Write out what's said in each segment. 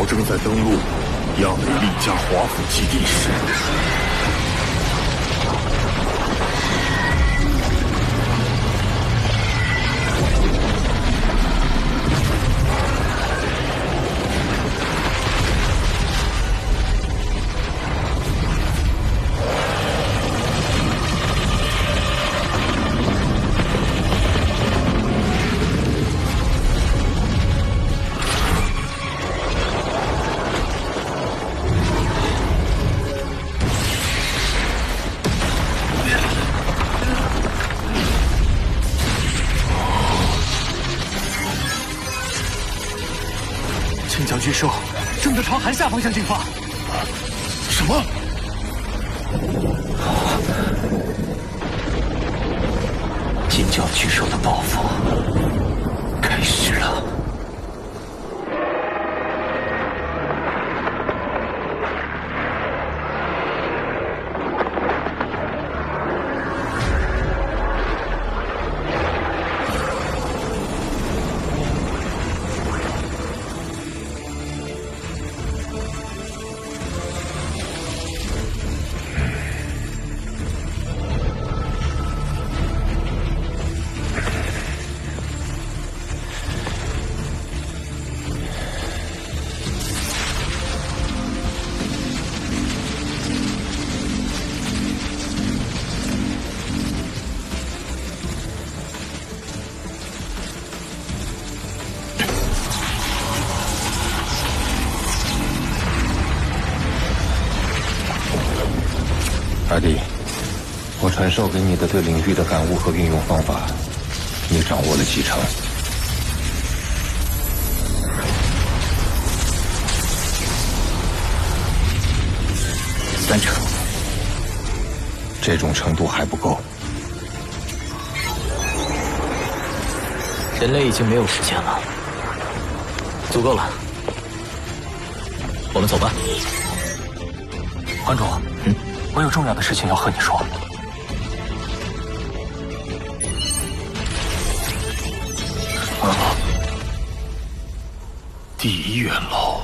正在登陆亚美利加华府基地时，青角巨兽正在朝韩夏方向进发。什么？金角巨兽的报复开始了。二弟，我传授给你的对领域的感悟和运用方法，你掌握了几成？3成。这种程度还不够。人类已经没有时间了，足够了，我们走吧。关主，我有重要的事情要和你说。第一元老。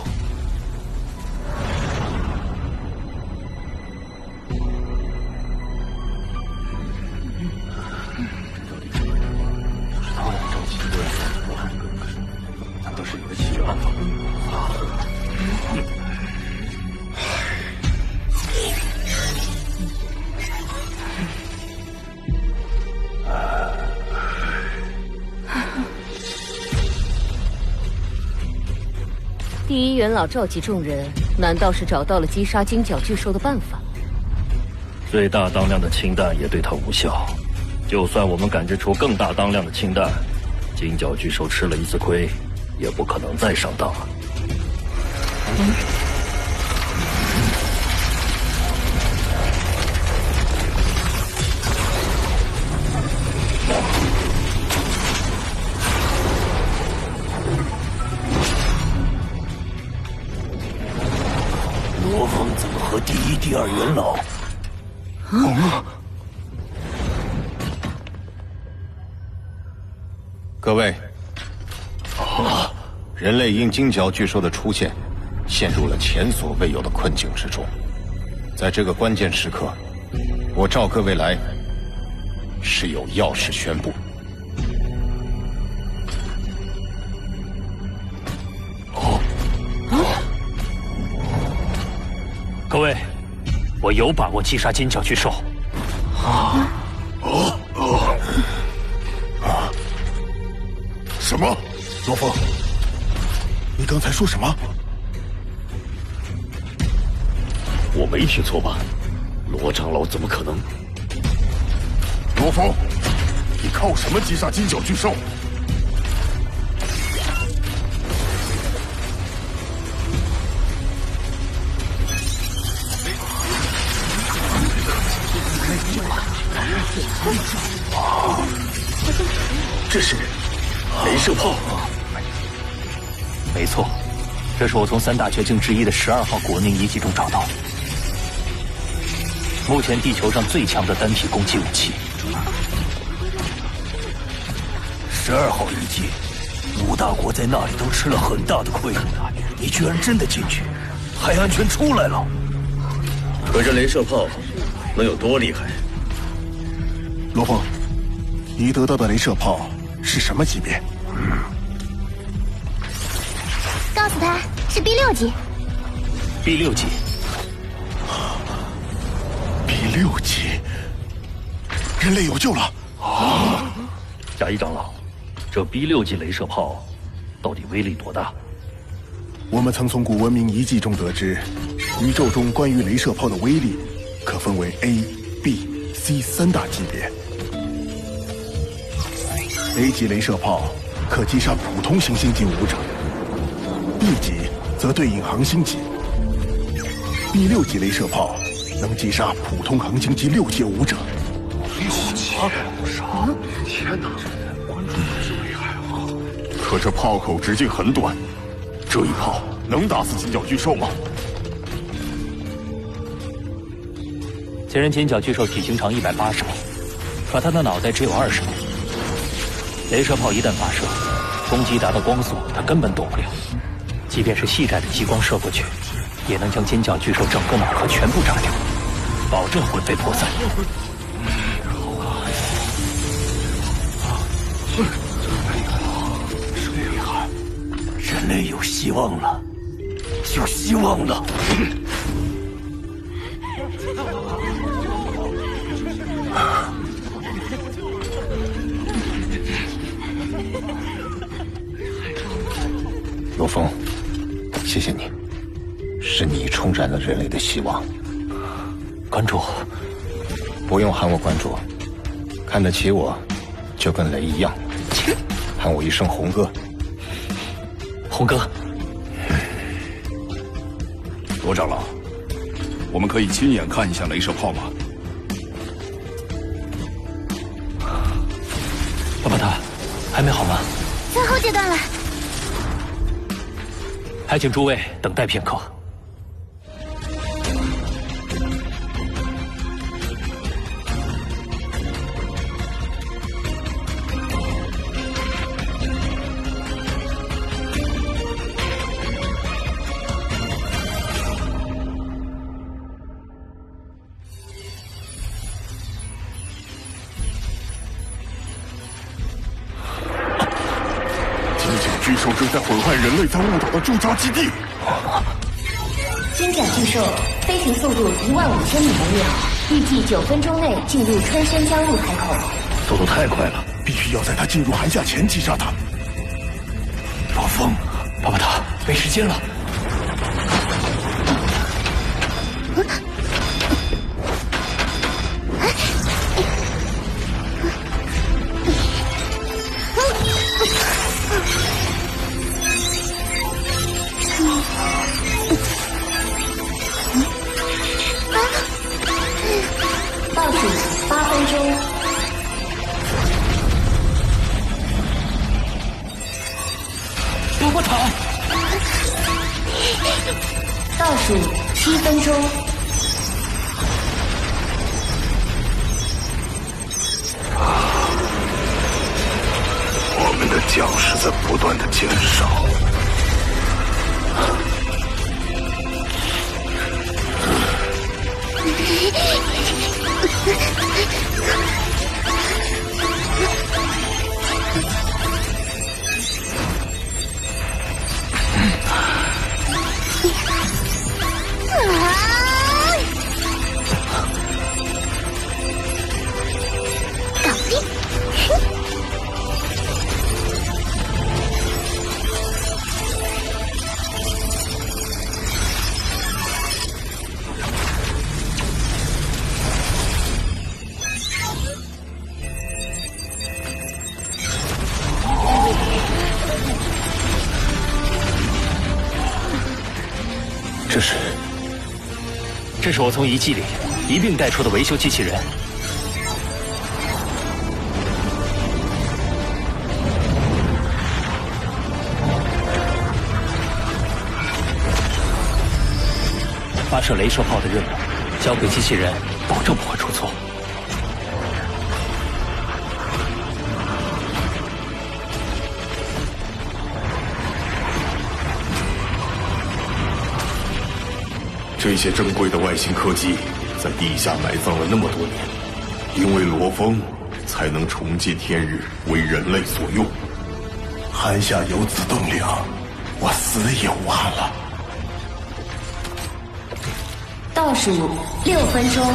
都是有个解决办法。第一元老召集众人，难道是找到了击杀金角巨兽的办法？最大当量的氢弹也对它无效，就算我们感知出更大当量的氢弹，金角巨兽吃了一次亏，也不可能再上当。罗峰怎么和第一、第二元老？各位，人类因金角巨兽的出现，陷入了前所未有的困境之中。在这个关键时刻，我召各位来，是有要事宣布。各位，我有把握击杀金角巨兽。什么？罗峰，你刚才说什么？我没听错吧？罗长老怎么可能？罗峰，你靠什么击杀金角巨兽？这是镭射炮。没错，这是我从3大绝境之一的12号国宁遗迹中找到的，目前地球上最强的单体攻击武器。12号遗迹，5大国在那里都吃了很大的亏。你居然真的进去，还安全出来了。可这镭射炮能有多厉害？罗峰，你得到的镭射炮是什么级别？告诉他是 B6级。B6级。B6级，人类有救了！贾一长老，这 B6级镭射炮到底威力多大？我们曾从古文明遗迹中得知，宇宙中关于镭射炮的威力可分为 A、B、C 3大级别。A 级镭射炮可击杀普通行星级武者 ，B 级则对应航星级 ，B6级镭射炮能击杀普通航星级6阶武者。6级，天哪！关注真厉害啊！可这炮口直径很短，这一炮能打死金角巨兽吗？前人金角巨兽体型长180米，可它的脑袋只有20米。镭射炮一旦发射，攻击达到光速，它根本躲不了。即便是细窄的激光射过去，也能将金角巨兽整个脑壳全部炸掉，保证魂飞魄散。真厉害！人类有希望了，有希望了！罗峰，谢谢你，是你重燃了人类的希望。关主，不用喊我关主，看得起我，就跟雷一样，喊我一声红哥。红哥，罗长老，我们可以亲眼看一下镭射炮吗？巴巴塔，还没好吗？最后阶段了。还请诸位等待片刻。巨兽正在毁坏人类在雾岛的驻扎基地。金角巨兽飞行速度15000米每秒，预计9分钟内进入春生江入海口。速度太快了，必须要在它进入寒夏前击杀它。罗峰，巴巴塔，没时间了。倒数8分钟。巴巴塔。倒数7分钟。我们的将士在不断的减少。搞定！这是我从遗迹里一并带出的维修机器人。发射镭射炮的任务交给机器人，保证不会出错。这些珍贵的外星科技在地下埋葬了那么多年，因为罗峰才能重见天日，为人类所用。寒夏有此动静，我死也无憾了。倒数6分钟，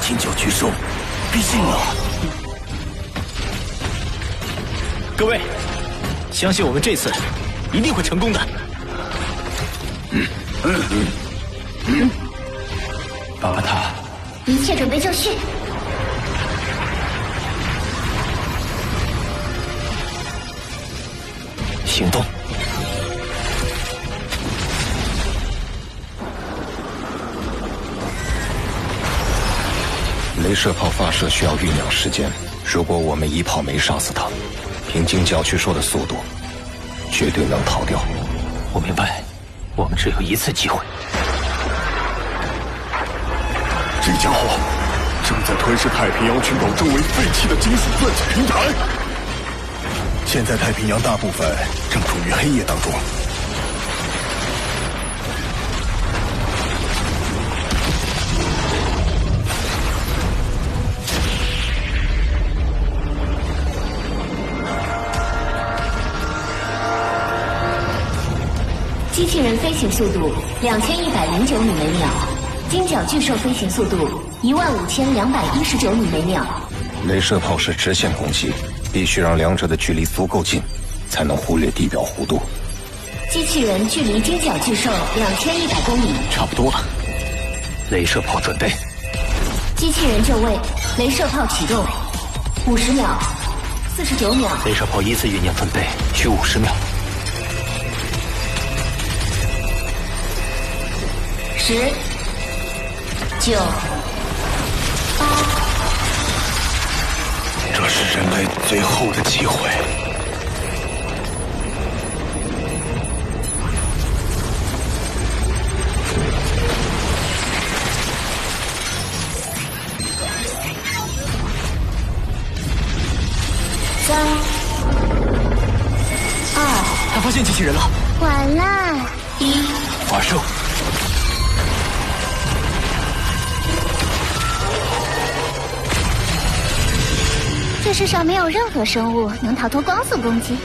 金角巨兽逼近了。各位，相信我们这次一定会成功的。巴塔，一切准备就绪。行动！镭射炮发射需要酝酿时间，如果我们一炮没杀死他，凭金角巨兽的速度，绝对能逃掉。我明白，我们只有一次机会。这家伙正在吞噬太平洋群岛周围废弃的金属钻井平台。现在太平洋大部分正处于黑夜当中。机器人飞行速度2109米每秒，金角巨兽飞行速度15219米每秒。镭射炮是直线攻击，必须让两者的距离足够近，才能忽略地表弧度。机器人距离金角巨兽2100公里，差不多了。镭射炮准备。机器人就位，镭射炮启动，50秒，49秒。镭射炮依次酝酿准备，需50秒。10、9、8。这是人类最后的机会。3、2，他发现机器人了。完了。1，发射。这世上没有任何生物能逃脱光速攻击。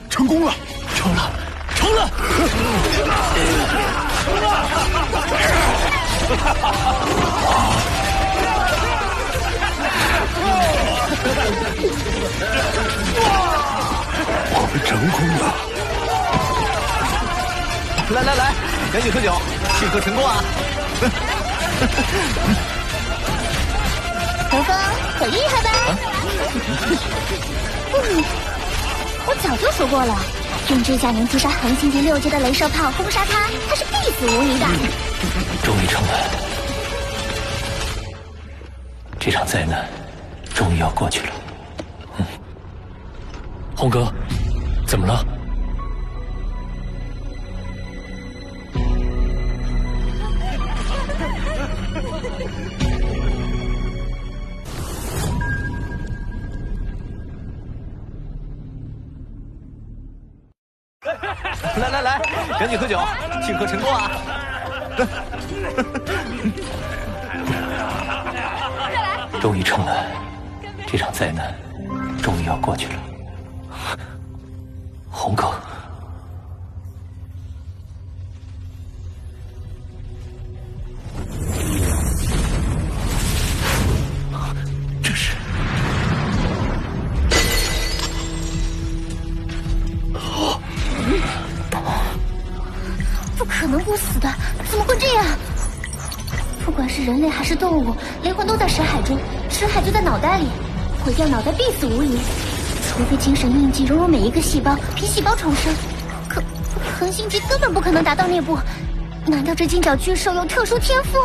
成功了！成了！成了！我们成功了！来来来，赶紧喝酒，庆贺成功啊！何风，很厉害吧？我早就说过了，用这架能击杀恒星级6阶的镭射炮轰杀他，他是必死无疑的。终于成了，这场灾难终于要过去了。红哥，怎么了？来来来，赶紧喝酒，庆贺成功啊！终于成了，这场灾难终于要过去了。红哥，这是。可能不死的，怎么会这样？不管是人类还是动物，灵魂都在识海中，识海就在脑袋里，毁掉脑袋必死无疑。除非精神印记融入每一个细胞，凭细胞重生。可恒星级根本不可能达到那步。难道这金角巨兽有特殊天赋？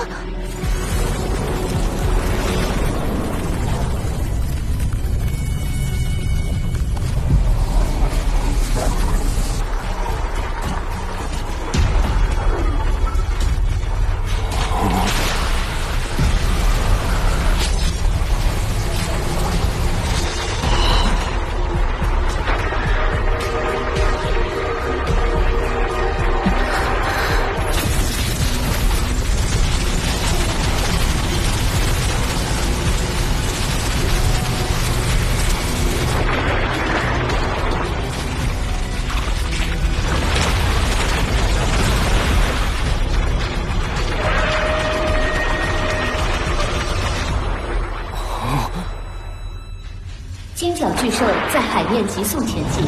金角巨兽在海面急速前进，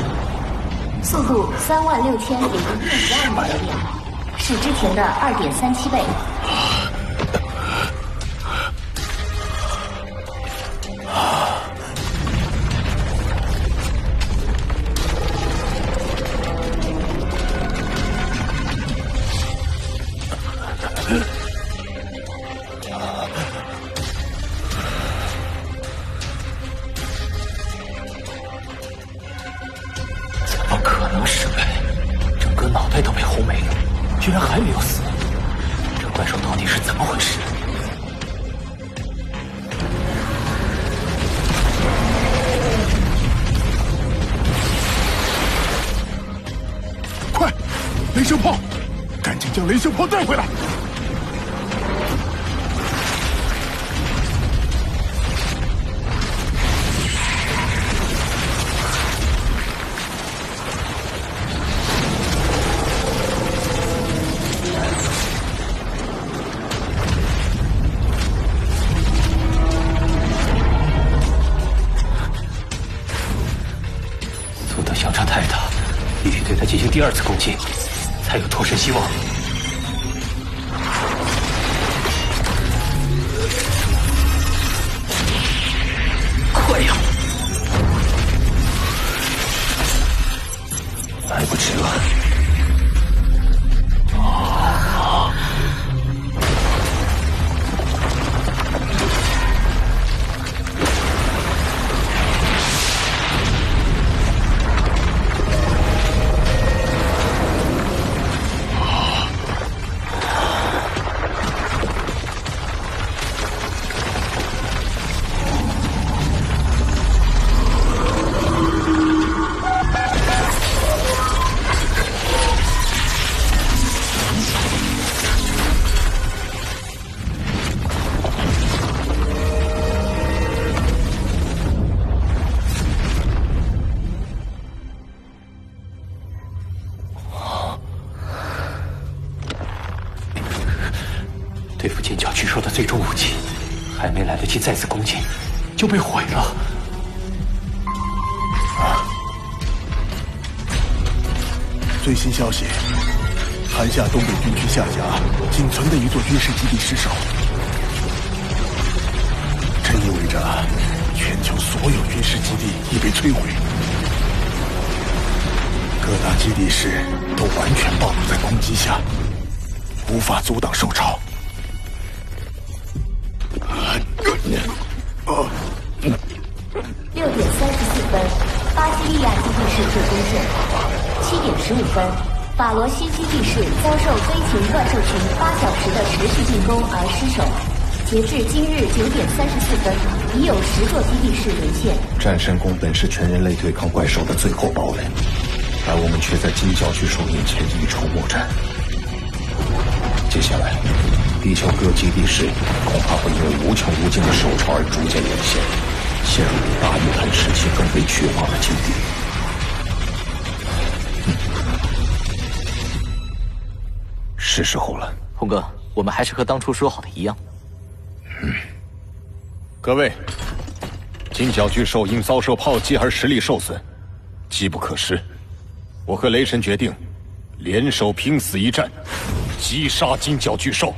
速度36012米每秒，是之前的2.37倍。居然还没有死，这怪兽到底是怎么回事？快，雷射炮！赶紧将雷射炮带回来！进行第二次攻击，才有脱身希望。快呀！来不及了。对付尖角巨兽的最终武器，还没来得及再次攻击，就被毁了。最新消息，韩夏东北军区下辖仅存的一座军事基地失守，这意味着全球所有军事基地已被摧毁，各大基地室都完全暴露在攻击下，无法阻挡兽潮。6点34分，巴西利亚基地室最攻陷。7点15分，法罗西基地室遭受飞禽怪兽群8小时的持续进攻而失守。截至今日9点34分，已有10座基地室沦陷。战神宫本是全人类对抗怪兽的最后堡垒，而我们却在金角巨兽面前一筹莫展。接下来，地球各基地室恐怕会因为无穷无尽的兽潮而逐渐沦陷，陷入比大鱼盘时期更为绝望的境地。是时候了，红哥，我们还是和当初说好的一样。各位，金角巨兽因遭受炮击而实力受损，机不可失。我和雷神决定，联手拼死一战，击杀金角巨兽。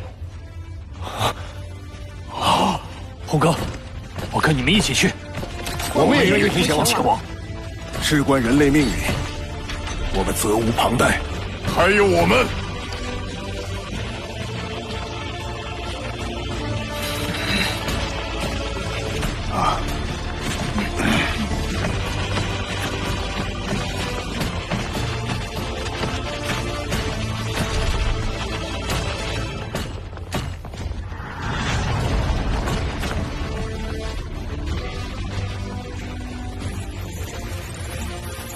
红哥，我跟你们一起去。我们也愿意前往。前往，事关人类命运，我们责无旁贷。还有我们。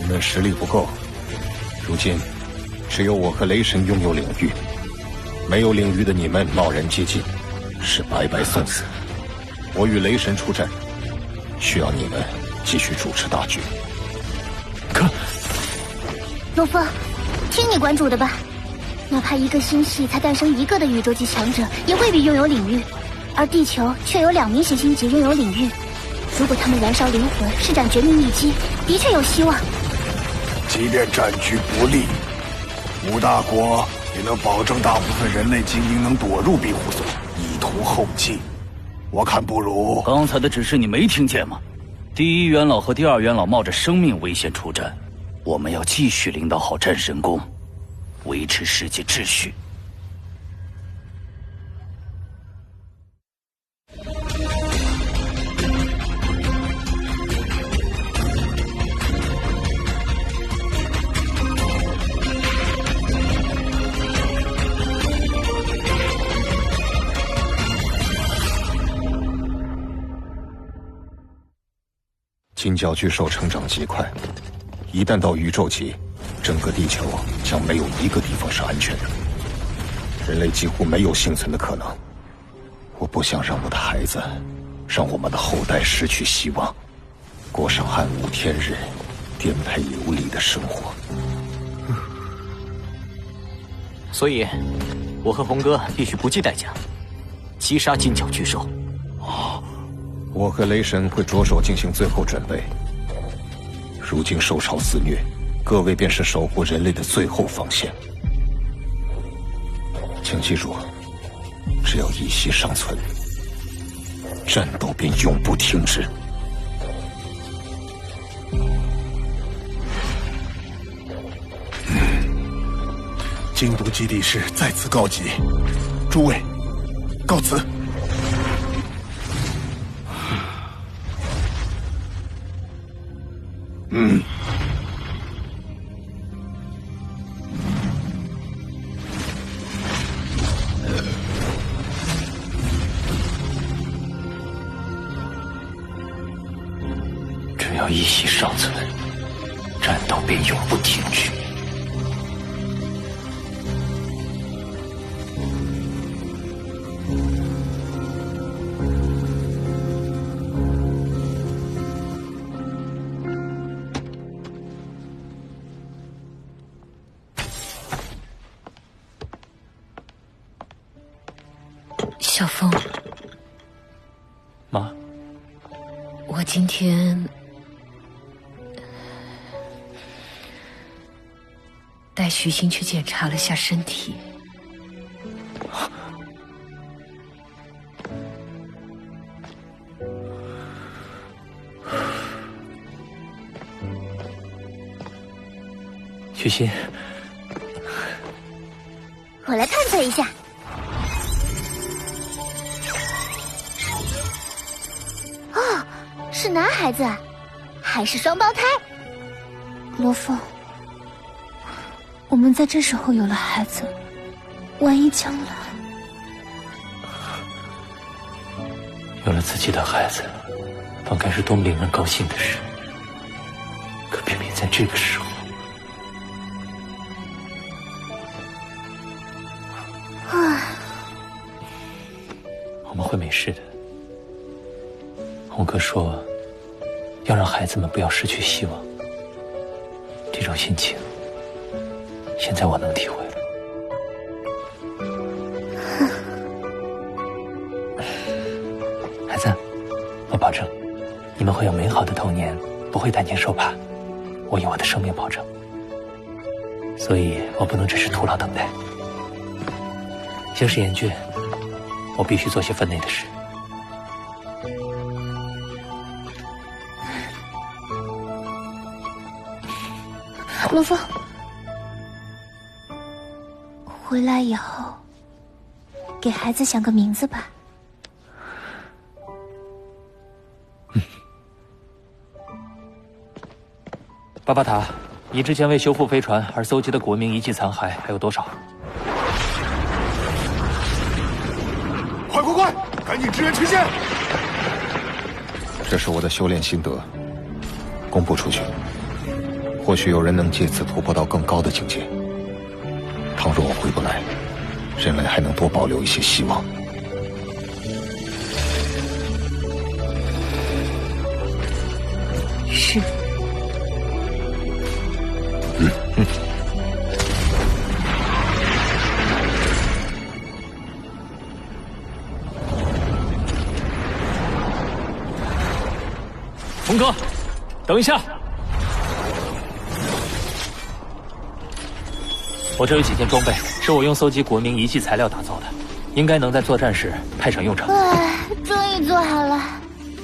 你们实力不够，如今只有我和雷神拥有领域，没有领域的你们贸然接近，是白白送死。我与雷神出战，需要你们继续主持大局。罗峰，听你关注的吧。哪怕一个星系才诞生一个的宇宙级强者，也未必拥有领域，而地球却有2名行星级拥有领域。如果他们燃烧灵魂，施展绝命一击，的确有希望。即便战局不利，5大国也能保证大部分人类精英能躲入庇护所，以图后继。我看不如……刚才的指示你没听见吗？第一元老和第二元老冒着生命危险出战，我们要继续领导好战神宫，维持世界秩序。金角巨兽成长极快，一旦到宇宙级，整个地球将没有一个地方是安全的，人类几乎没有幸存的可能。我不想让我的孩子，让我们的后代失去希望，过上暗无天日、颠沛流离的生活。所以，我和红哥必须不计代价击杀金角巨兽。我和雷神会着手进行最后准备。如今兽潮肆虐，各位便是守护人类的最后防线。请记住，只要一息尚存，战斗便永不停止。京都基地室再次告急，诸位，告辞。只要一息尚存，战斗便永不停止。小风，妈，我今天带徐星去检查了下身体，徐昕，我来探测一下。哦，是男孩子，还是双胞胎？罗峰，我们在这时候有了孩子，万一将来有了自己的孩子，本该是多么令人高兴的事，可偏偏在这个时候。我们会没事的。红哥说，要让孩子们不要失去希望。这种心情，现在我能体会了。孩子，我保证，你们会有美好的童年，不会担惊受怕。我以我的生命保证。所以我不能只是徒劳等待。形势严峻，我必须做些分内的事。罗峰，回来以后，给孩子想个名字吧。巴巴塔，你之前为修复飞船而搜集的古文明遗迹残骸还有多少？快，赶紧支援前线！这是我的修炼心得，公布出去，或许有人能借此突破到更高的境界。倘若我回不来，人类还能多保留一些希望。是。峰哥，等一下！我这有几件装备，是我用搜集古文明遗迹材料打造的，应该能在作战时派上用场。终于做好了。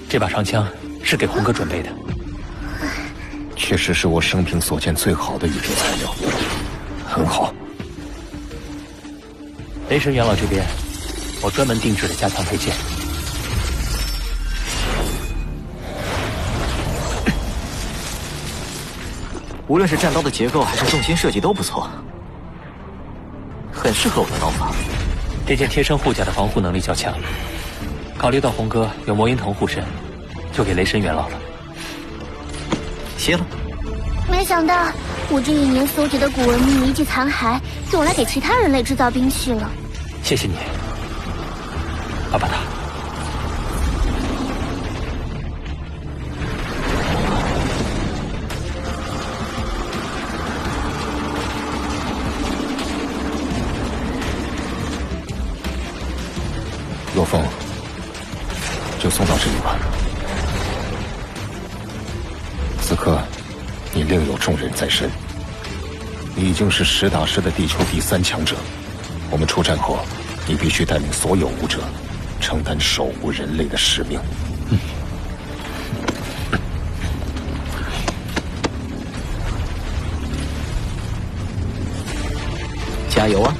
这把长枪是给红哥准备的，确实是我生平所见最好的一种材料，很好。雷神元老这边，我专门定制了加强配件。无论是战刀的结构还是重心设计都不错，很适合我的刀法。这件贴身护甲的防护能力较强，考虑到红哥有魔音藤护身，就给雷神元老了。谢了。没想到我这1年搜集的古文明遗迹残骸，用来给其他人类制造兵器了。谢谢你，巴巴塔。罗峰，就送到这里吧。此刻，你另有重任在身，你已经是实打实的地球第3强者。我们出战后，你必须带领所有武者，承担守护人类的使命。加油啊！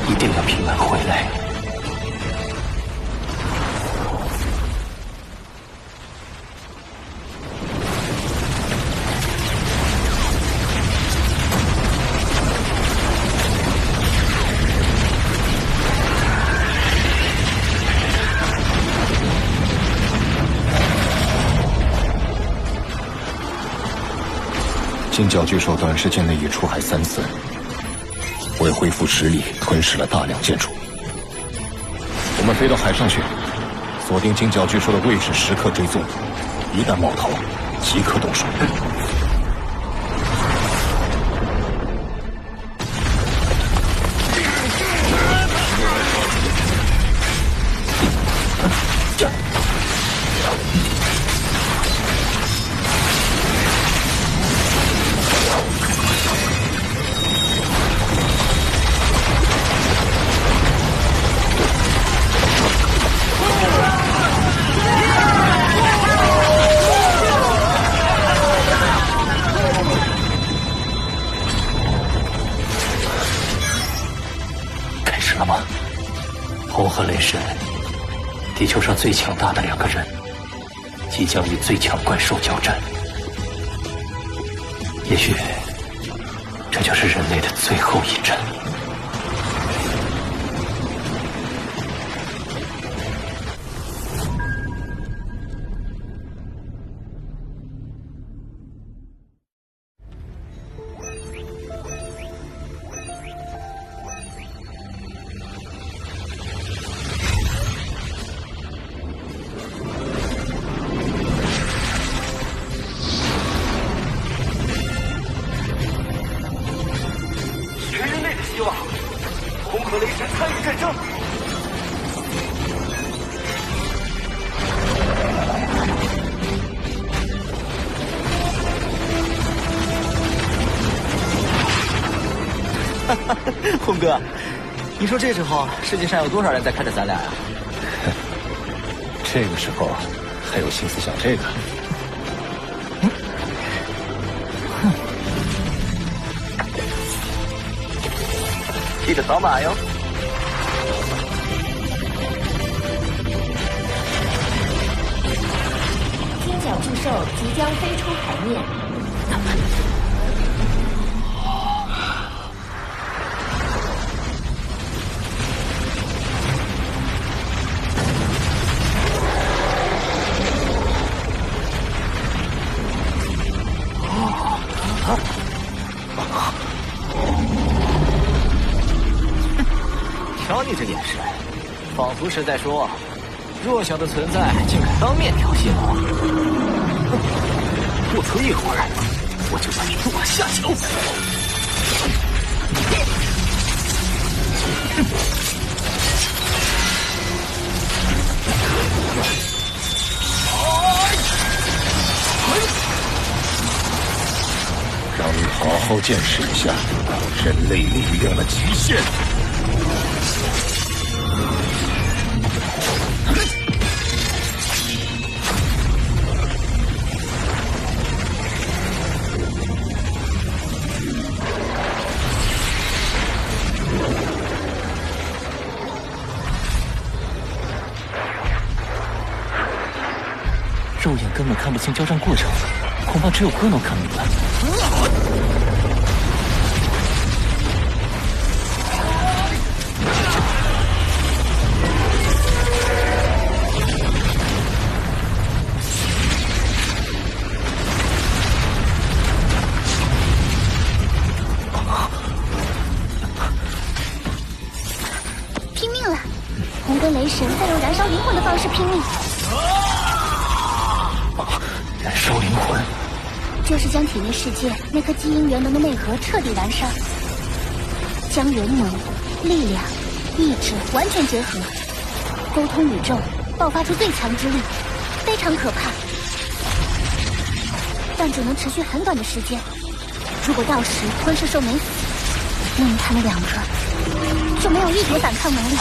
一定要平安回来。金角巨兽短时间内已出海3次，为恢复实力，吞噬了大量建筑。我们飞到海上去，锁定金角巨兽的位置，时刻追踪。一旦冒头，即刻动手。红和雷神，地球上最强大的2个人，即将与最强怪兽交战。也许，这就是人类的最后一战。上！哈哈，红哥，你说这时候世界上有多少人在看着咱俩呀？这个时候还有心思想这个？记得扫码哟。金角巨兽即将飞出海面。瞧你这眼神，仿佛是在说，弱小的存在竟敢当面挑衅我。不出一会儿，我就把你落下桥。让你好好见识一下人类力量的极限。肉眼根本看不清交战过程，恐怕只有哥能看明白。拼命了！红跟雷神在用燃烧灵魂的方式拼命。燃烧灵魂，就是将体内世界那颗基因元能的内核彻底燃烧，将人能、力量、意志完全结合，沟通宇宙，爆发出最强之力，非常可怕。但只能持续很短的时间，如果到时吞噬兽没死，那么他们两个就没有一点反抗能力。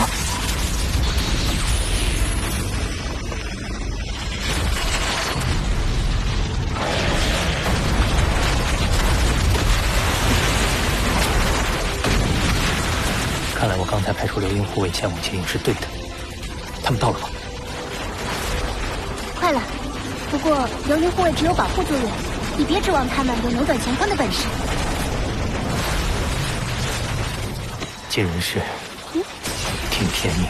看来我刚才派出流萤护卫前往接应是对的。他们到了吗？快了，不过流萤护卫只有保护作用，你别指望他们有扭转乾坤的本事。尽人事，听天命。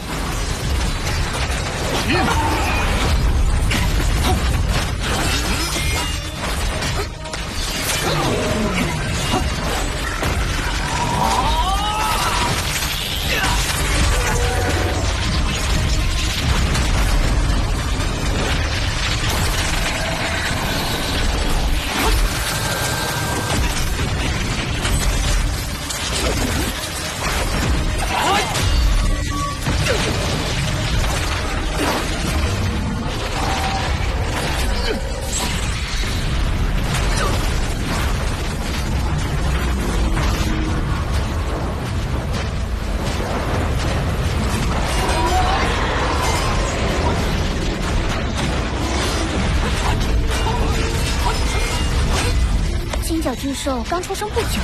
巨兽刚出生不久，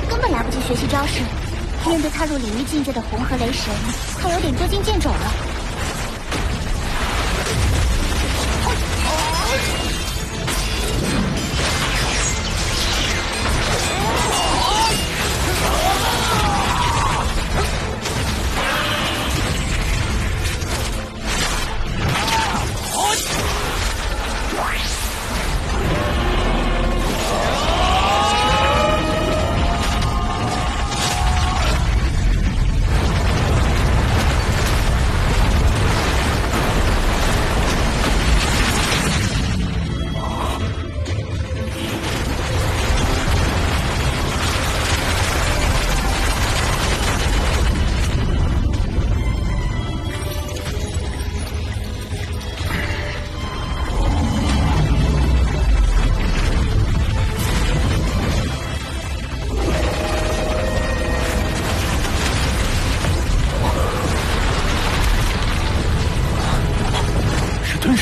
根本来不及学习招式。面对踏入领域境界的红和雷神，他有点捉襟见肘了。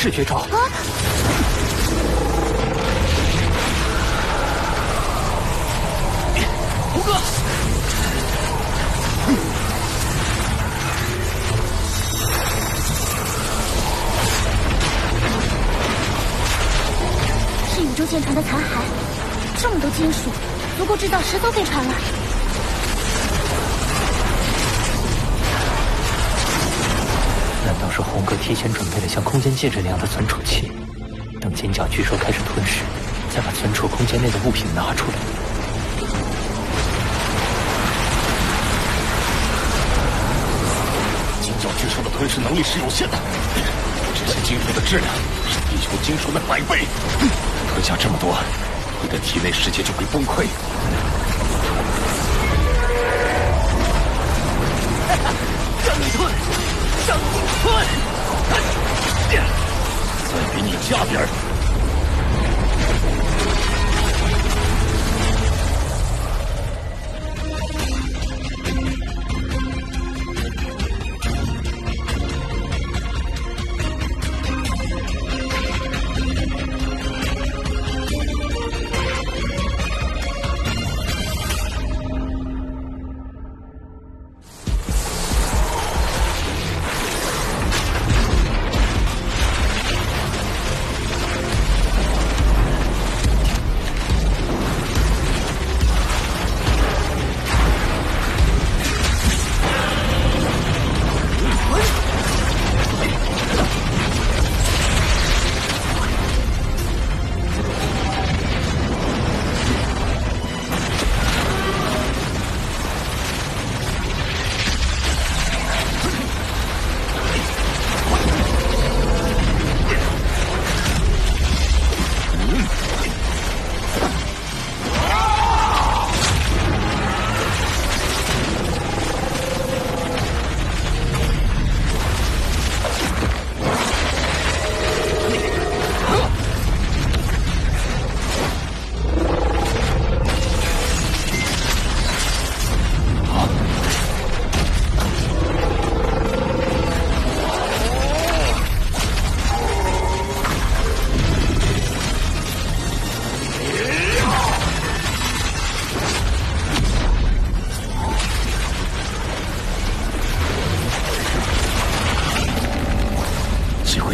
是绝招。胡哥，是宇宙舰船的残骸，这么多金属，足够制造10艘飞船了。难道是红哥提前准备了像空间戒指那样的存储器，等金角巨兽开始吞噬，再把存储空间内的物品拿出来？金角巨兽的吞噬能力是有限的，这些金属的质量是地球金属的100倍，吞下这么多，你的体内世界就会崩溃。让你吞，让你吞，再给你加点儿。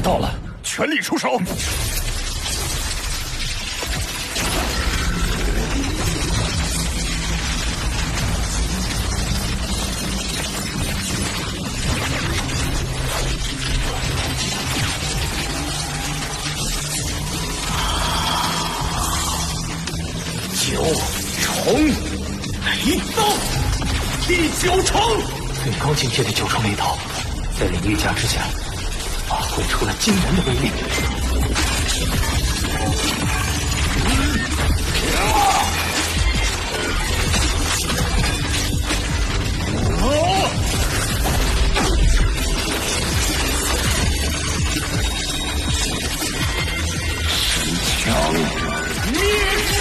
到了，全力出手！九重雷刀，第9重，最高境界的9重雷刀，在领域加持下，发挥出了惊人的威力。神枪灭世！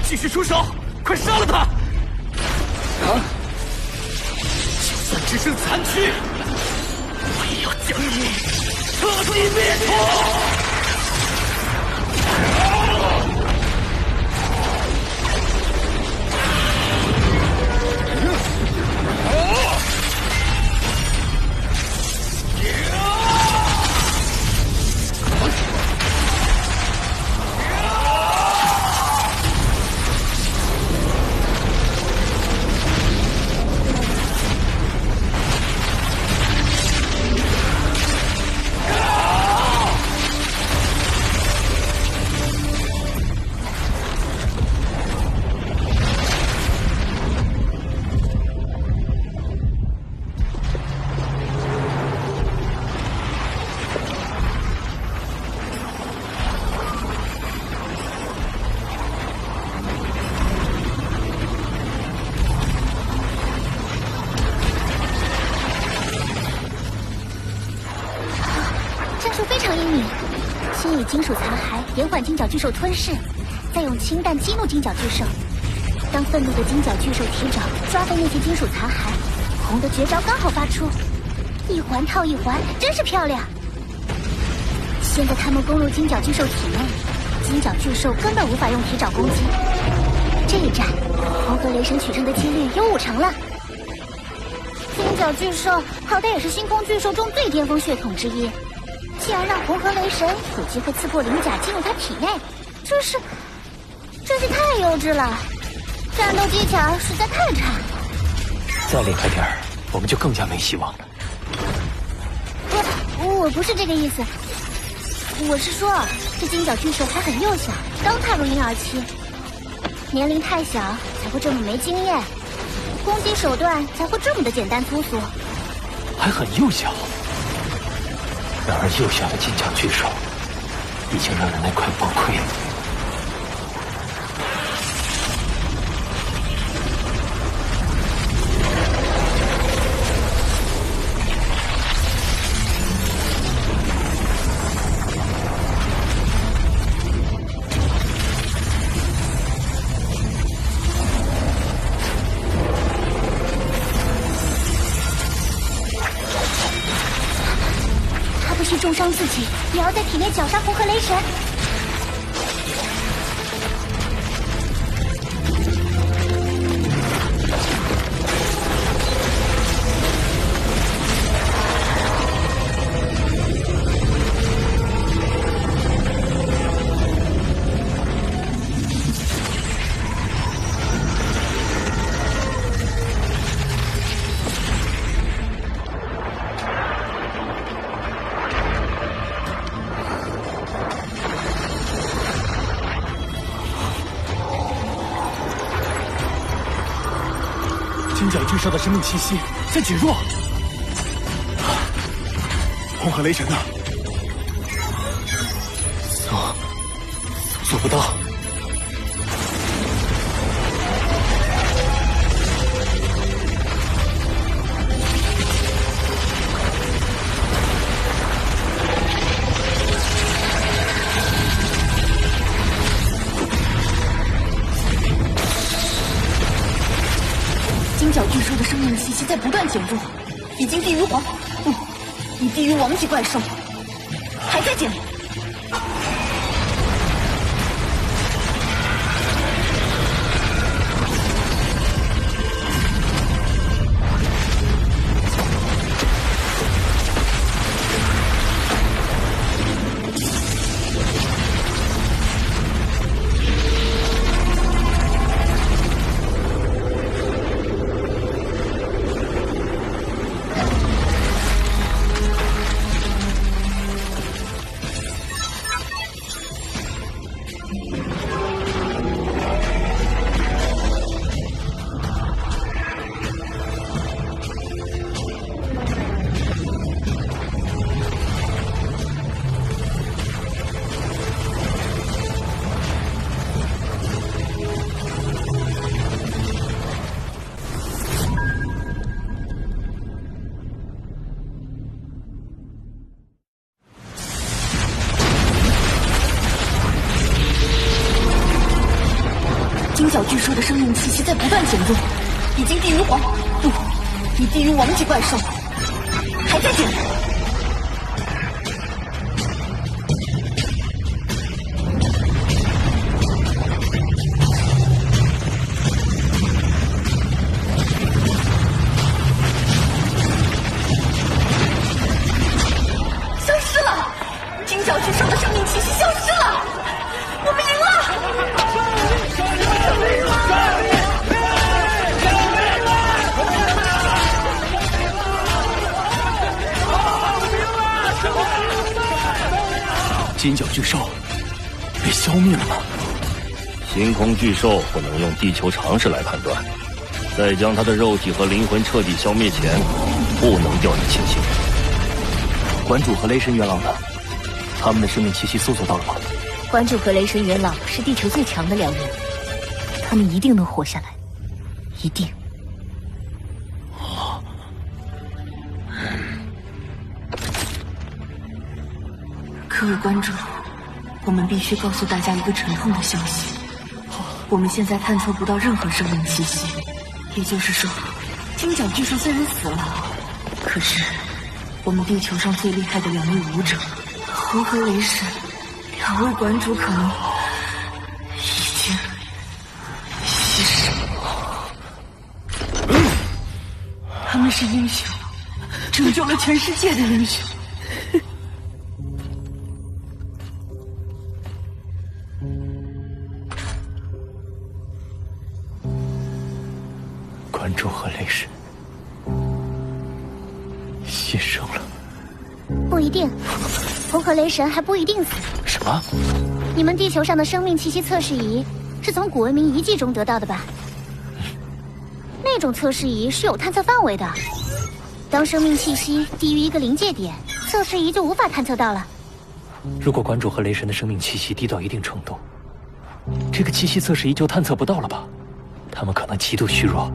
继续出手，快杀了他！就算只剩残躯，我也要将你彻底灭除！常英明。先以金属残骸延缓金角巨兽吞噬，再用氢弹激怒金角巨兽。当愤怒的金角巨兽提爪抓飞那些金属残骸，红的绝招刚好发出，一环套一环，真是漂亮。现在他们攻入金角巨兽体内，金角巨兽根本无法用提爪攻击。这一战，红河雷神取胜的几率有50%了。金角巨兽好歹也是星空巨兽中最巅峰血统之一，竟然让红河雷神有机会刺破鳞甲进入他体内，真是太幼稚了，战斗技巧实在太差。再厉害点儿，我们就更加没希望了。我不是这个意思，我是说这金角巨兽还很幼小，刚踏入婴儿期，年龄太小才会这么没经验，攻击手段才会这么的简单粗俗。还很幼小，然而幼小的金角巨兽已经让人类快崩溃了。重伤自己，也要在体内绞杀红河雷神。金角巨兽的生命气息在减弱，红河雷神呢？做不到。金角巨兽的生命气息在不断减弱，已经低于黄，不，已低于王级怪兽，还在减。金角巨兽的生命气息在不断减弱，已经低于黄，不，已低于王级怪兽，还在减。消失了，金角巨兽的生命气息消失了，我们赢了。金角巨兽被消灭了吗？星空巨兽不能用地球常识来判断，在将他的肉体和灵魂彻底消灭前，不能掉以轻心。馆主和雷神元老呢？他们的生命气息搜索到了吗？馆主和雷神元老是地球最强的2人，他们一定能活下来，一定。各位观众，我们必须告诉大家一个沉痛的消息：我们现在探测不到任何生命气息，也就是说，金角巨兽虽然死了，可是我们地球上最厉害的2位武者红和雷神2位馆主可能已经牺牲。他们是英雄，拯救了全世界的英雄。馆主和雷神牺牲了。不一定，红河雷神还不一定死。什么？你们地球上的生命气息测试仪是从古文明遗迹中得到的吧？那种测试仪是有探测范围的，当生命气息低于一个临界点，测试仪就无法探测到了。如果馆主和雷神的生命气息低到一定程度，这个气息测试仪就探测不到了吧？他们可能极度虚弱，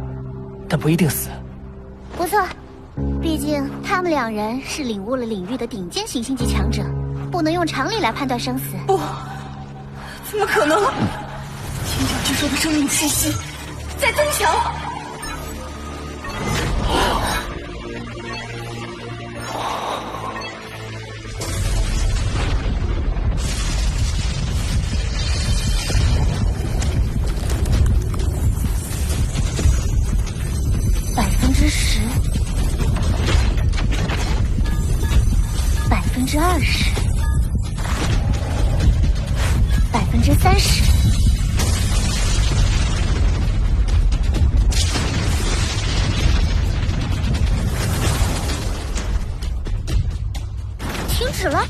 但不一定死。不错，毕竟他们2人是领悟了领域的顶尖行星级强者，不能用常理来判断生死。不，怎么可能？金角巨兽的生命气息在增强。10%、20%、30%。停止了，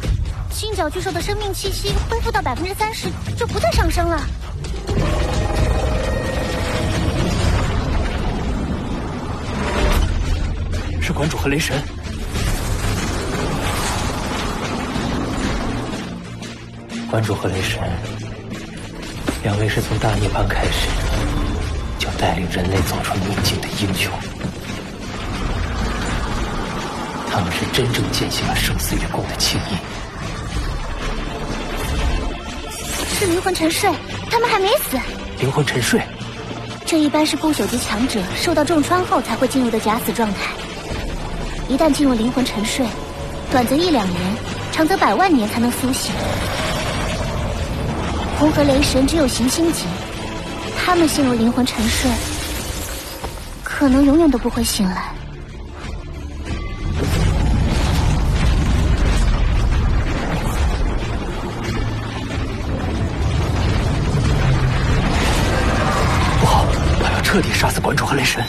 金角巨兽的生命气息恢复到30%，就不再上升了。是馆主和雷神。馆主和雷神2位是从大涅槃开始就带领人类走出逆境的英雄，他们是真正践行了生死与共的情谊。是灵魂沉睡，他们还没死。灵魂沉睡，这一般是不朽级强者受到重创后才会进入的假死状态。一旦进入灵魂沉睡，短则1-2年，长则100万年才能苏醒。红河雷神只有行星级，他们陷入灵魂沉睡，可能永远都不会醒来。不好，他要彻底杀死馆主和雷神。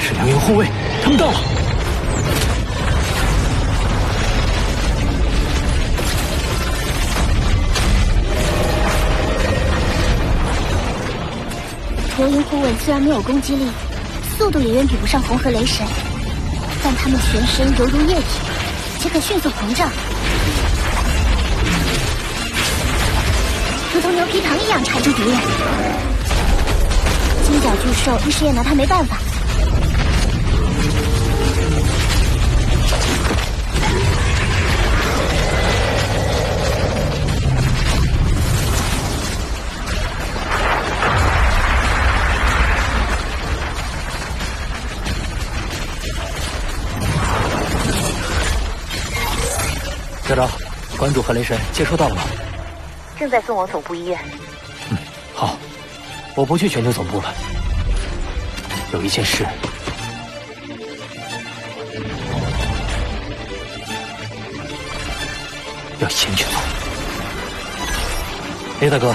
是2营护卫，他们到了。2营护卫虽然没有攻击力，速度也远比不上红河雷神，但他们全身犹如液体，且可迅速膨胀，如同牛皮糖一样缠住敌人。金角巨兽一时也拿他没办法。校长，馆主和雷神接收到了吗？正在送往总部医院。好，我不去全球总部了。有一件事要先去做。雷大哥，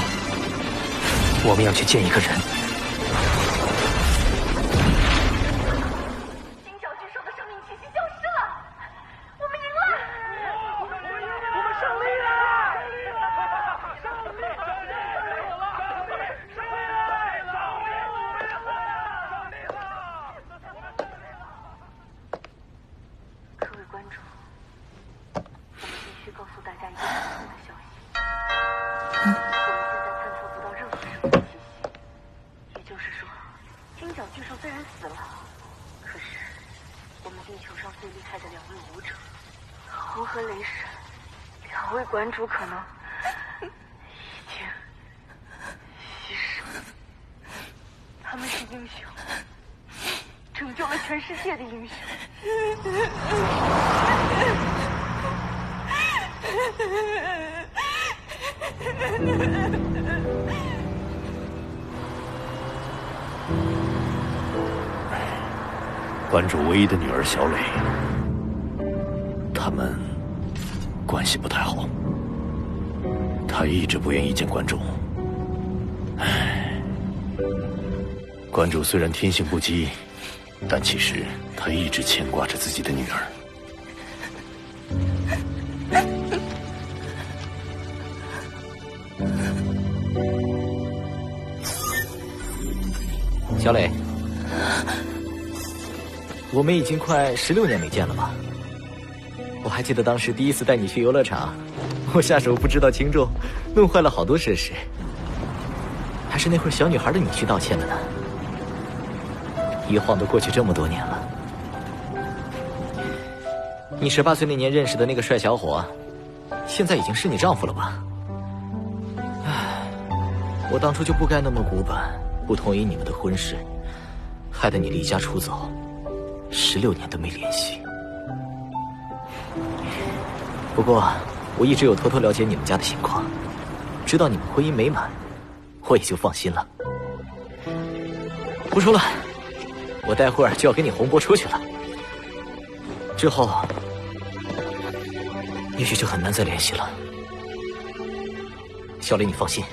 我们要去见一个人。两位馆主可能已经牺牲，他们是英雄，拯救了全世界的英雄。馆主唯一的女儿小磊，他们关系不太好，她一直不愿意见馆主。馆主虽然天性不羁，但其实他一直牵挂着自己的女儿。小磊，我们已经快16年没见了吧？我还记得当时第一次带你去游乐场，我下手不知道轻重，弄坏了好多设施。还是那会儿小女孩的你去道歉的呢。一晃都过去这么多年了。你18岁那年认识的那个帅小伙，现在已经是你丈夫了吧？唉，我当初就不该那么古板，不同意你们的婚事，害得你离家出走，16年都没联系。不过我一直有偷偷了解你们家的情况，知道你们婚姻美满，我也就放心了。不说了，我待会儿就要跟你洪博出去了，之后也许就很难再联系了。小磊，你放心，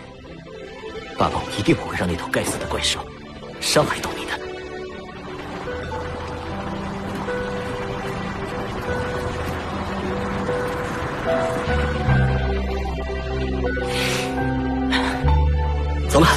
爸爸我一定不会让那头该死的怪兽伤害到你的。走了。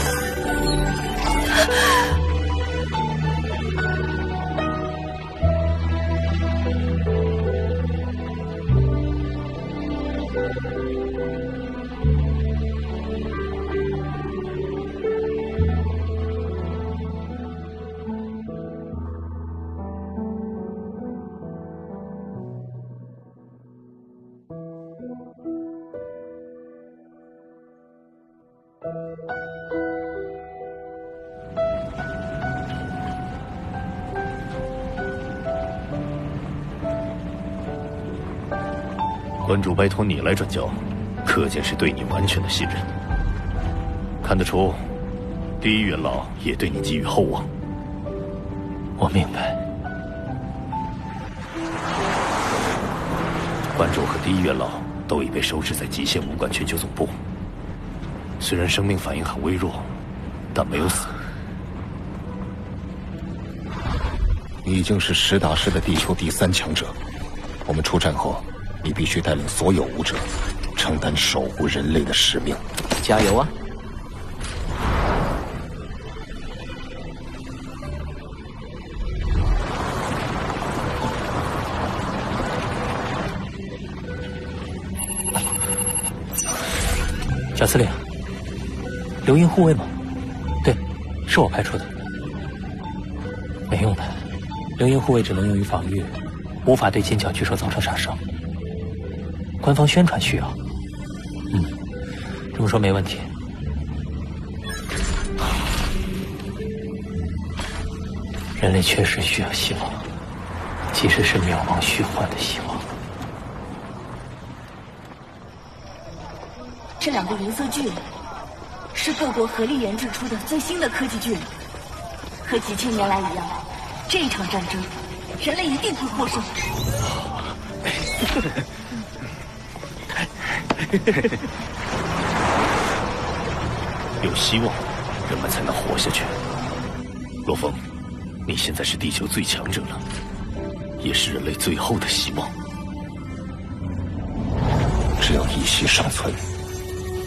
馆主拜托你来转交，可见是对你完全的信任。看得出，第一元老也对你寄予厚望。我明白。馆主和第一元老都已被收治在极限武馆全球总部，虽然生命反应很微弱，但没有死。你已经是10打10的地球第3强者，我们出战后，你必须带领所有武者，承担守护人类的使命。加油啊！小司令，流萤护卫吗？对，是我派出的。没用的，流萤护卫只能用于防御，无法对金角巨兽造成杀伤。官方宣传需要。这么说没问题。人类确实需要希望，即使是渺茫虚幻的希望。这2个银色巨人是各国合力研制出的最新的科技巨人，和几千年来一样，这一场战争，人类一定会获胜。有希望，人们才能活下去。罗峰，你现在是地球最强者了，也是人类最后的希望。只要一息尚存，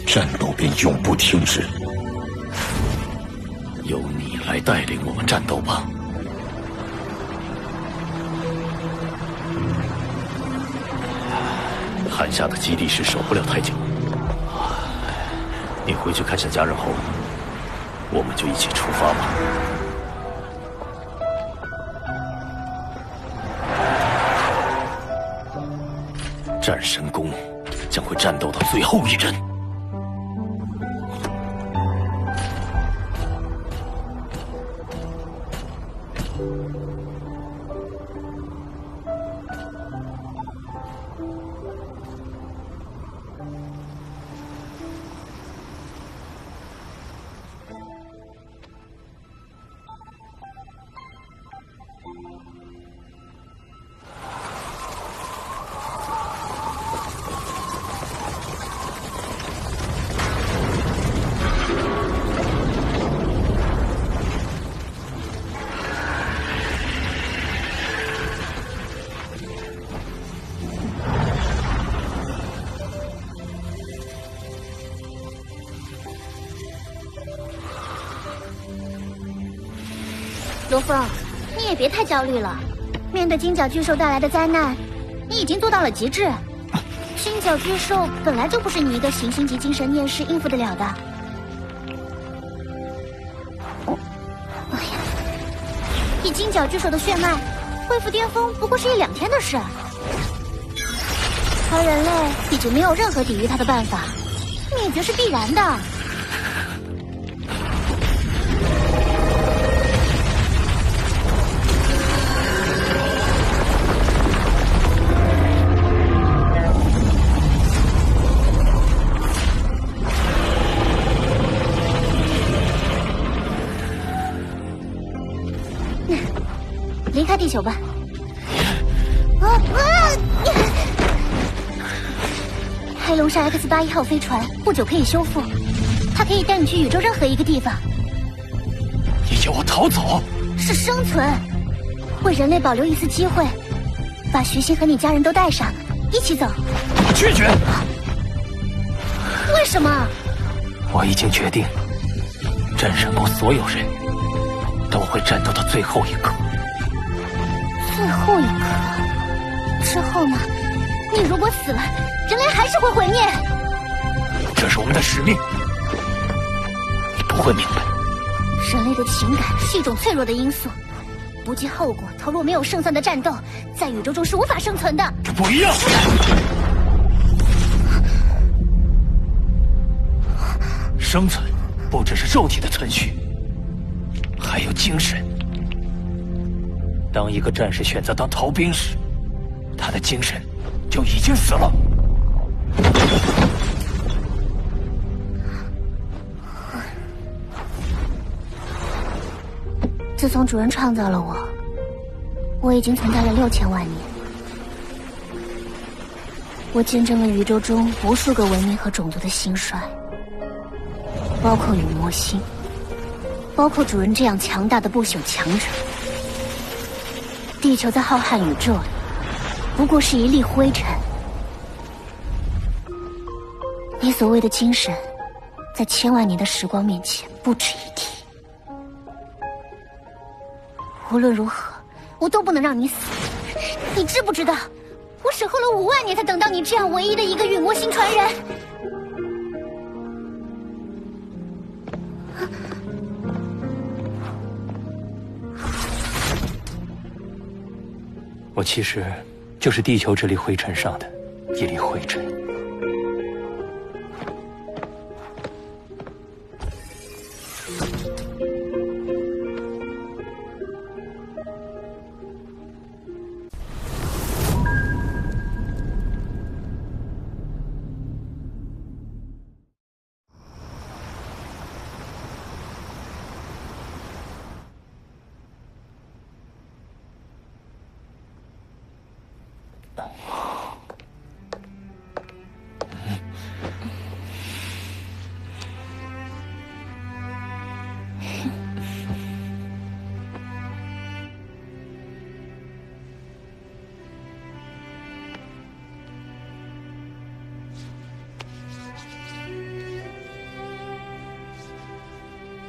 战斗便永不停止。由你来带领我们战斗吧。韩夏的基地是守不了太久，你回去看下家人后，我们就一起出发吧。战神宫将会战斗到最后一人。罗峰，你也别太焦虑了。面对金角巨兽带来的灾难，你已经做到了极致。金角巨兽本来就不是你一个行星级精神念师应付得了的。哎呀，以金角巨兽的血脉，恢复巅峰不过是1-2天的事。而人类已经没有任何抵御它的办法，灭绝是必然的。离开地球吧。黑龙山 X81号飞船不久可以修复，它可以带你去宇宙任何一个地方。你要我逃走？是生存，为人类保留一丝机会，把徐星和你家人都带上，一起走。我拒绝。为什么？我已经决定，战神宫所有人都会战斗到最后一刻。最后一刻之后呢？你如果死了，人类还是会毁灭。这是我们的使命，你不会明白。人类的情感是一种脆弱的因素，不计后果投入没有胜算的战斗，在宇宙中是无法生存的。这不一样。生存不只是肉体的存续，还有精神。当一个战士选择当逃兵时，他的精神就已经死了。自从主人创造了我，我已经存在了6000万年。我见证了宇宙中无数个文明和种族的兴衰，包括陨魔星，包括主人这样强大的不朽强者。地球在浩瀚宇宙里，不过是一粒灰尘。你所谓的精神，在千万年的时光面前不值一提。无论如何，我都不能让你死。你知不知道，我守候了5万年才等到你这样唯一的一个陨魔星传人。我其实就是地球这粒灰尘上的一粒灰尘。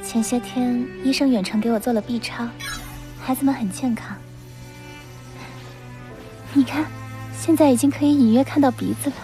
前些天医生远程给我做了 B 超，孩子们很健康。你看，现在已经可以隐约看到鼻子了。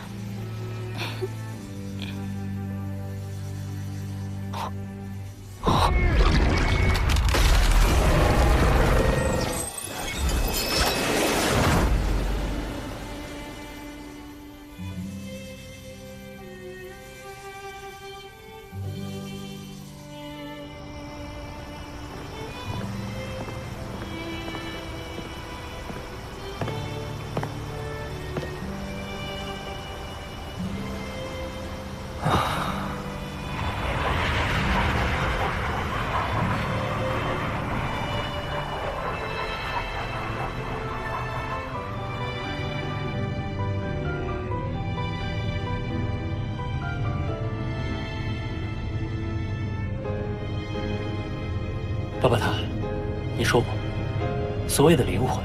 所谓的灵魂，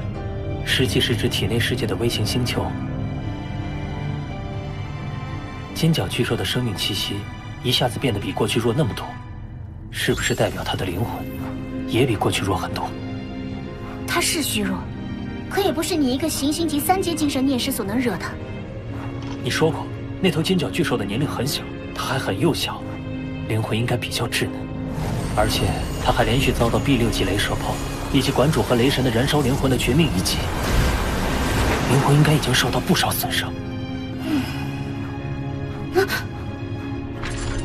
实际是指体内世界的微型星球。金角巨兽的生命气息一下子变得比过去弱那么多，是不是代表它的灵魂也比过去弱很多？它是虚弱，可也不是你一个行星级3阶精神念师所能惹的。你说过，那头金角巨兽的年龄很小，它还很幼小，灵魂应该比较稚嫩，而且它还连续遭到 B6级雷射炮以及馆主和雷神的燃烧灵魂的绝命一击，灵魂应该已经受到不少损伤。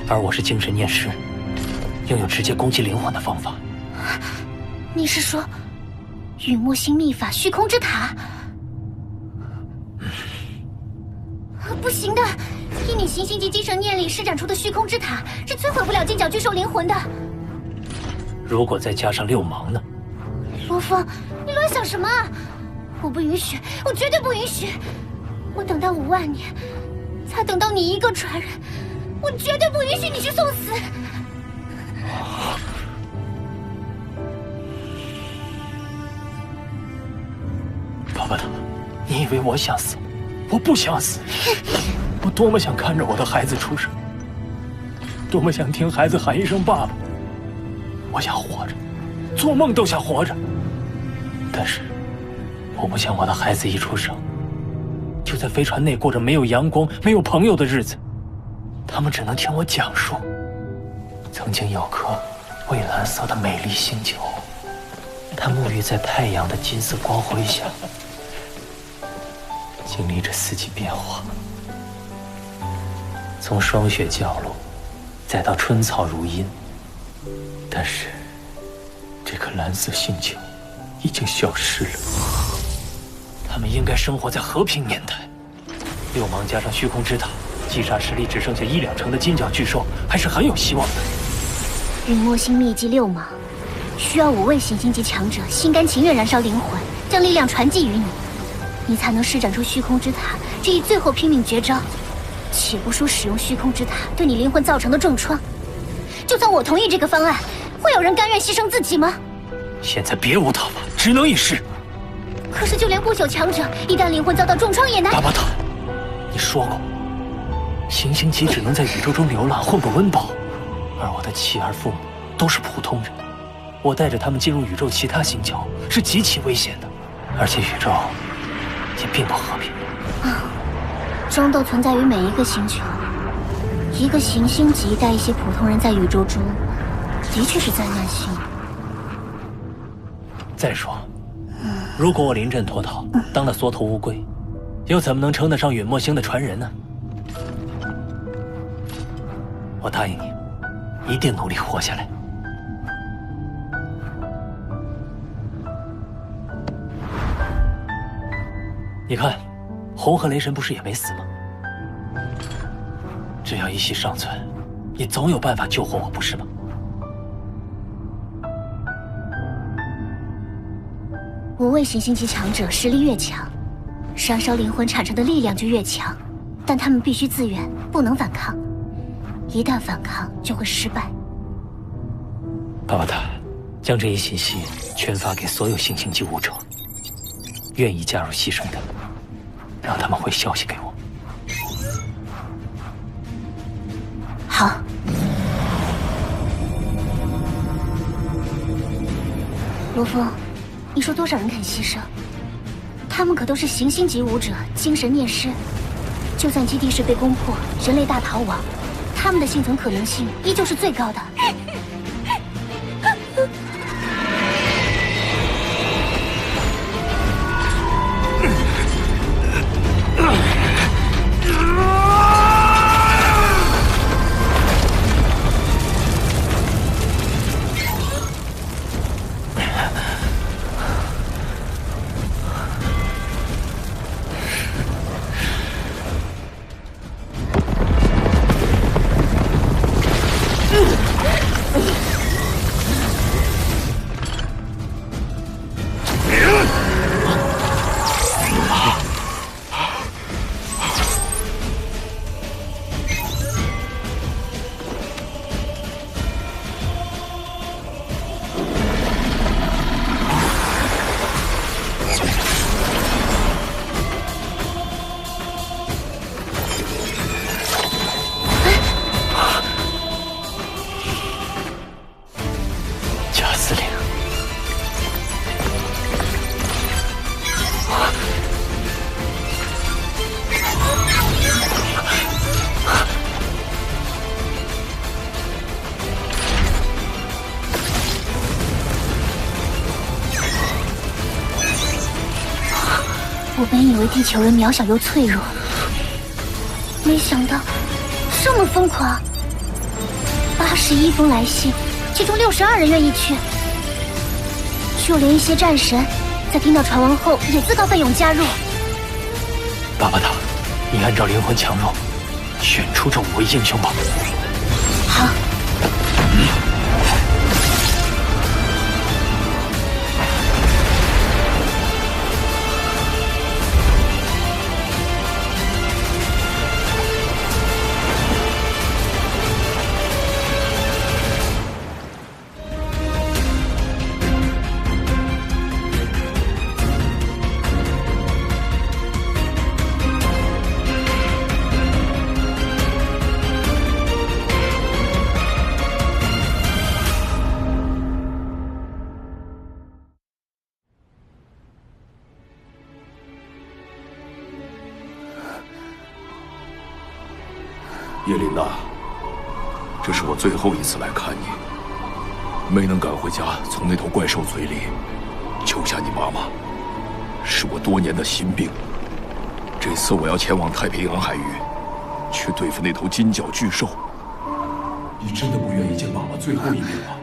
而我是精神念师，拥有直接攻击灵魂的方法。你是说陨墨星秘法虚空之塔？不行的，以你行星级精神念力施展出的虚空之塔是摧毁不了金角巨兽灵魂的。如果再加上6芒呢？罗峰，你乱想什么啊？我不允许，我绝对不允许！我等到5万年，才等到你一个传人，我绝对不允许你去送死！巴巴塔，你以为我想死吗？我不想死，我多么想看着我的孩子出生，多么想听孩子喊一声爸爸。我想活着，做梦都想活着。但是，我不想我的孩子一出生，就在飞船内过着没有阳光、没有朋友的日子。他们只能听我讲述，曾经有颗蔚蓝色的美丽星球，它沐浴在太阳的金色光辉下，经历着四季变化，从霜雪降落，再到春草如茵。但是，这颗蓝色星球已经消失了。他们应该生活在和平年代。6芒加上虚空之塔，击杀实力只剩下1-2成的金角巨兽，还是很有希望的。陨墨星秘技6芒，需要5位行星级强者心甘情愿燃烧灵魂，将力量传递于你，你才能施展出虚空之塔这一最后拼命绝招。且不说使用虚空之塔对你灵魂造成的重创，就算我同意这个方案，会有人甘愿牺牲自己吗？现在别无他法，只能一试。可是就连不朽强者，一旦灵魂遭到重创也难。巴巴塔，你说过，行星级只能在宇宙中流浪，混个温饱，而我的妻儿父母都是普通人，我带着他们进入宇宙其他星球是极其危险的，而且宇宙也并不和平。争斗存在于每一个星球，一个行星级带一些普通人在宇宙中，的确是灾难性。再说，如果我临阵脱逃，当了缩头乌龟，又怎么能称得上陨墨星的传人呢？我答应你，一定努力活下来。你看，红和雷神不是也没死吗？只要一息尚存，你总有办法救活我，不是吗？五位行星级强者实力越强，燃烧灵魂产生的力量就越强，但他们必须自愿，不能反抗。一旦反抗，就会失败。巴巴塔，将这一信息全发给所有行星级武者，愿意加入牺牲的，让他们回消息给我。好。罗峰，你说多少人肯牺牲？他们可都是行星级武者，精神念师。就算基地室被攻破，人类大逃亡，他们的幸存可能性依旧是最高的。我本以为地球人渺小又脆弱，没想到这么疯狂。81封来信，其中62人愿意去，就连一些战神，在听到传闻后也自告奋勇加入。巴巴塔，你按照灵魂强弱，选出这5位英雄吧。好。叶琳娜，这是我最后一次来看你，没能赶回家，从那头怪兽嘴里救下你妈妈，是我多年的心病。这次我要前往太平洋海域，去对付那头金角巨兽。你真的不愿意见妈妈最后一面吗？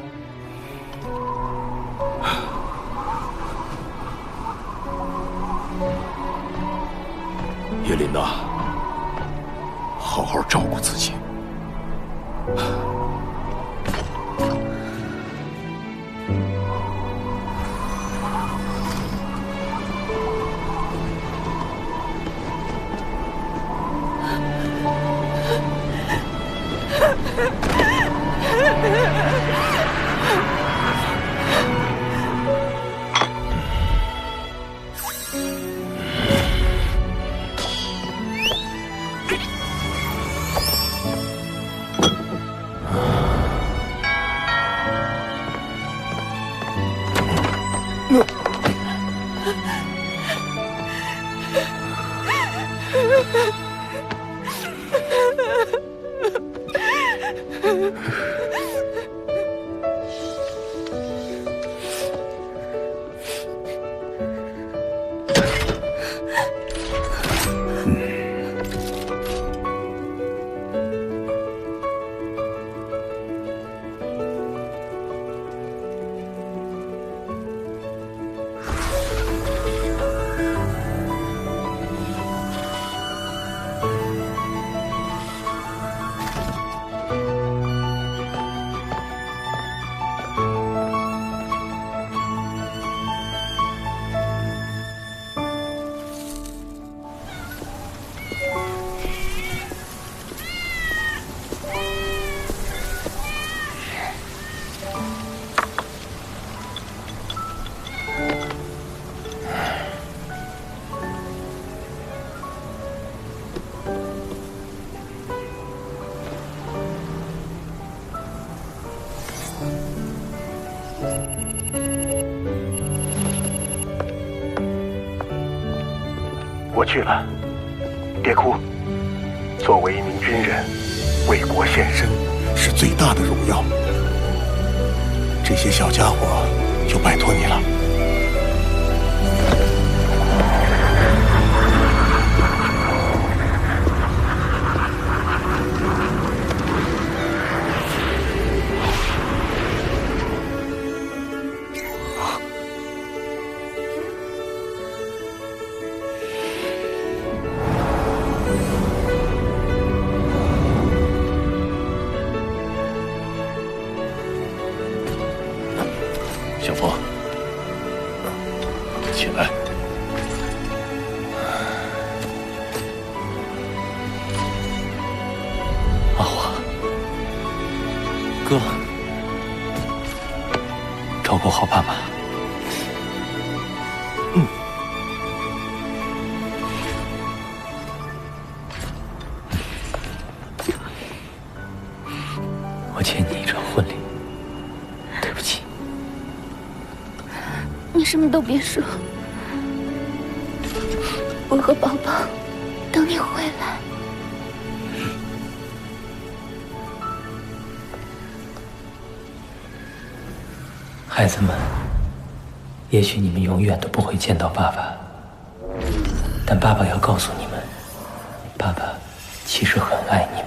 叶琳娜，好好照顾自己。我去了，别哭。作为一名军人，为国献身是最大的荣耀。这些小家伙就拜托你了。小风，起来。阿华，哥，照顾好爸妈。我欠你一场婚礼，对不起。你什么都别说，我和宝宝等你回来。孩子们，也许你们永远都不会见到爸爸，但爸爸要告诉你们，爸爸其实很爱你们。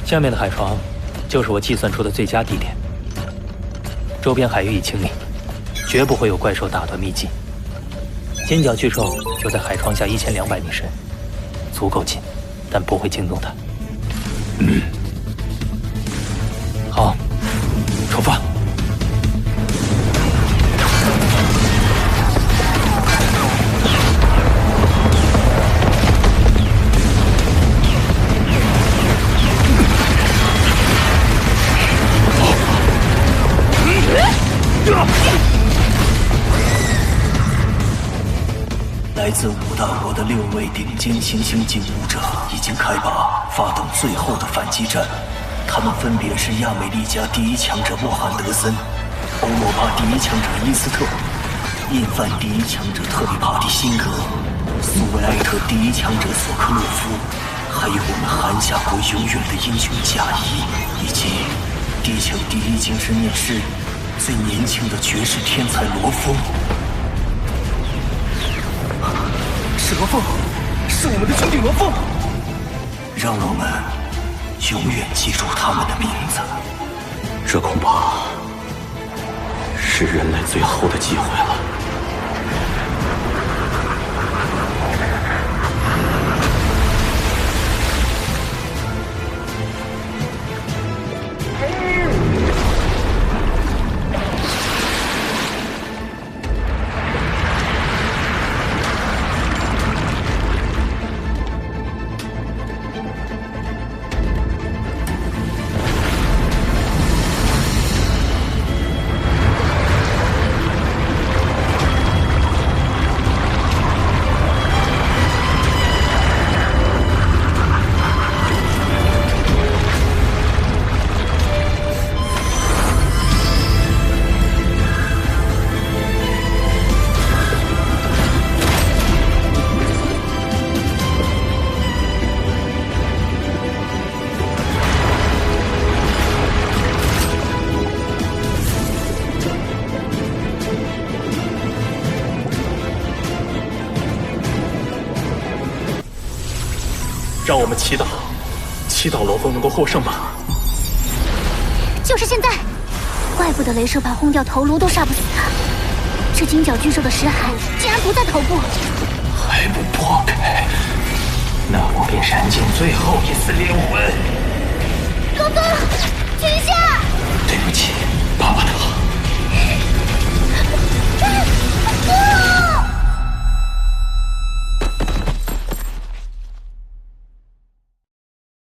下面的海床，就是我计算出的最佳地点。周边海域已清理，绝不会有怪兽打断秘境。尖角巨兽就在海床下1200米深，足够近，但不会惊动它。好，出发。来自5大国的6位顶尖行星进武者已经开拔，发动最后的反击战。他们分别是亚美利加第1强者莫罕德森、欧罗巴第1强者伊斯特、印范第1强者特里帕蒂辛格、苏维埃特第1强者索克洛夫，还有我们韩夏国永远的英雄贾谊，以及地球第1精神念师、最年轻的绝世天才罗峰。是罗峰，是我们的兄弟罗峰。让我们永远记住他们的名字。这恐怕是人类最后的机会了。让我们祈祷，祈祷罗峰能够获胜吧。就是现在！怪不得镭射炮轰掉头颅都杀不死他，这金角巨兽的识海竟然不在头部，还不破开，那我便燃尽最后一丝灵魂。罗峰，停下！